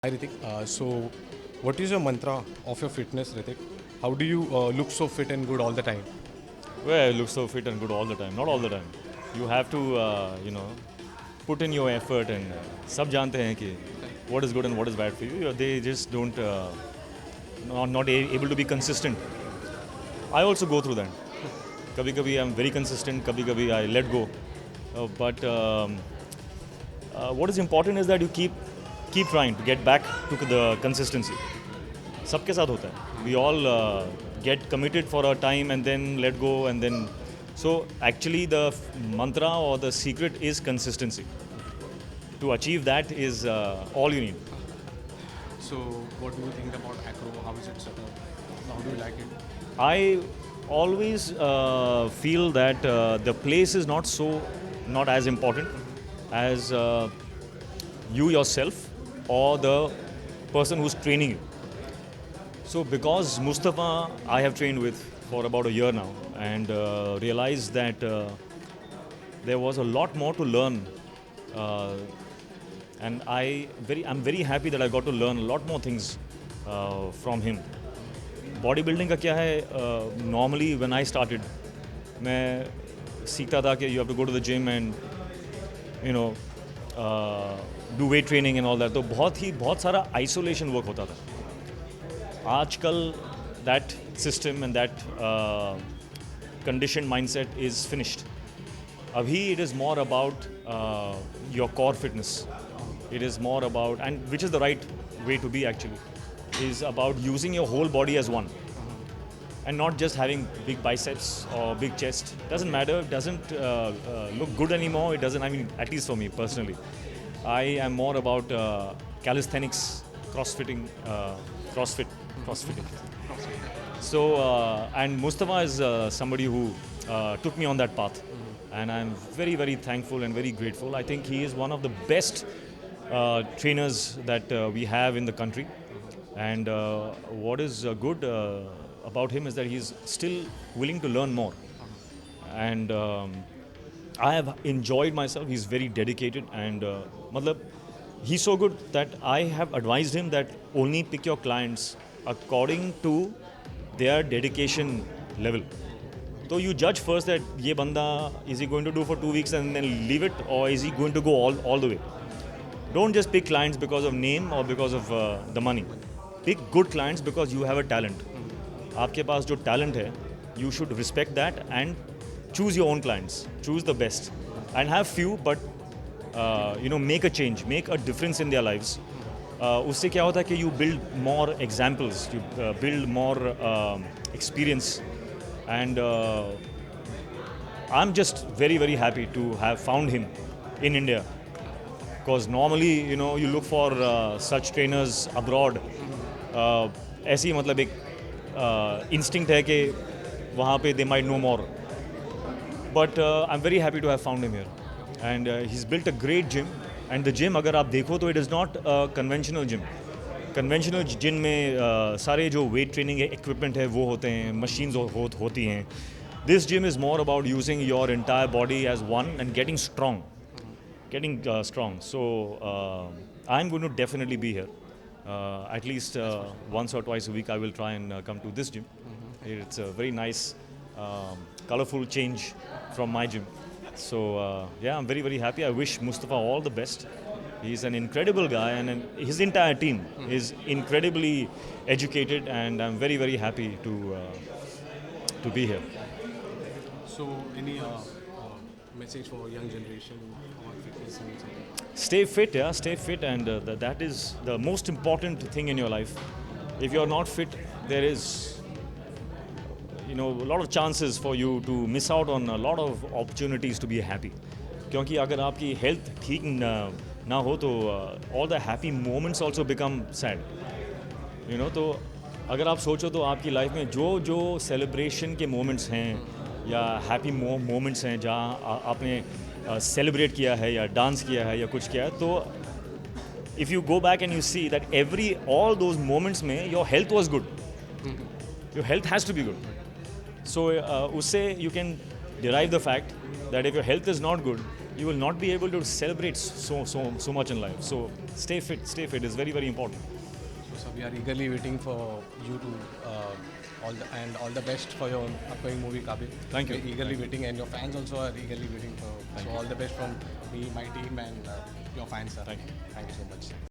Hi Ritik. What is your mantra of your fitness, Ritik? How do you look so fit and good all the time? Well, I look so fit and good all the time. Not all the time. You have to, put in your effort and सब जानते हैं कि what is good and what is bad for you. They just don't, able to be consistent. I also go through that. कभी कभी I'm very consistent. कभी कभी I let go. But what is important is that you keep trying to get back to the consistency. सबके साथ होता है. We all get committed for a time and then let go and then. So actually, the mantra or the secret is consistency. To achieve that is all you need. So, what do you think about acro? How is it set up? How do you like it? I always feel that the place is not as important as you yourself or the person who's training you. So, because Mustafa, I have trained with for about a year now, and realized that there was a lot more to learn, uh, and I'm very happy that I got to learn a lot more things from him. Body building का क्या है, normally when I started मैं सीखता था कि you have to go to the gym and you know do weight training and all that, तो बहुत सारा आइसोलेशन वर्क होता था. आजकल that system and that condition mindset is finished. अभी it is more about your core fitness. It is more about, and which is the right way to be actually, is about using your whole body as one and not just having big biceps or big chest. Doesn't matter, doesn't look good anymore. It doesn't, I mean, at least for me personally, I am more about calisthenics, crossfitting, crossfitting. So and Mustafa is somebody who took me on that path, and I'm very very thankful and very grateful. I think he is one of the best trainers that we have in the country. And what is good about him is that he's still willing to learn more. And I have enjoyed myself. He's very dedicated, and matlab, he's so good that I have advised him that only pick your clients according to their dedication level. So you judge first that ये बंदा, is he going to do for 2 weeks and then leave it, or is he going to go all the way? Don't just pick clients because of name or because of the money. Pick good clients because you have a talent. आपके पास जो talent है, you should respect that and choose your own clients. Choose the best and have few, but make a change, make a difference in their lives. उससे क्या होता है कि you build more examples, you build more experience, and I'm just very very happy to have found him in India. Because normally, you look for such trainers abroad. ऐसी ही मतलब एक instinct है कि वहाँ पे they might know more. But I'm very happy to have found him here. And he's built a great gym. And the gym, अगर आप देखो तो it is not a conventional gym. Conventional gym में सारे जो weight training equipment है वो होते हैं, machines होती हैं. This gym is more about using your entire body as one and getting strong. So I'm going to definitely be here. At least once or twice a week I will try and come to this gym. It's a very nice, colorful change from my gym. So yeah, I'm very very happy. I wish Mustafa all the best. He's an incredible guy, and his entire team is incredibly educated, and I'm very very happy to be here. So, any message for young generation on fitness and something? Stay fit, yeah, stay fit, and that is the most important thing in your life. If you're not fit, there is a lot of chances for you to miss out on a lot of opportunities to be happy. क्योंकि अगर आपकी health ठीक ना हो तो all the happy moments also become sad. तो अगर आप सोचो तो आपकी लाइफ में जो सेलिब्रेशन के मोमेंट्स हैं या हैप्पी मोमेंट्स हैं जहाँ आपने सेलिब्रेट किया है या डांस किया है या कुछ किया है, तो if you go back and you see that all those moments में your health was good. Your health has to be good. So उससे you can derive the fact that if your health is not good, you will not be able to celebrate so much in life. So stay fit. Stay fit is very, very important. So we are eagerly waiting for you to all the best for your upcoming movie Kabil. Thank you. We're eagerly waiting, and your fans also are eagerly waiting for. So all the best from me, my team, and your fans. Sir. Thank you. Thank you so much.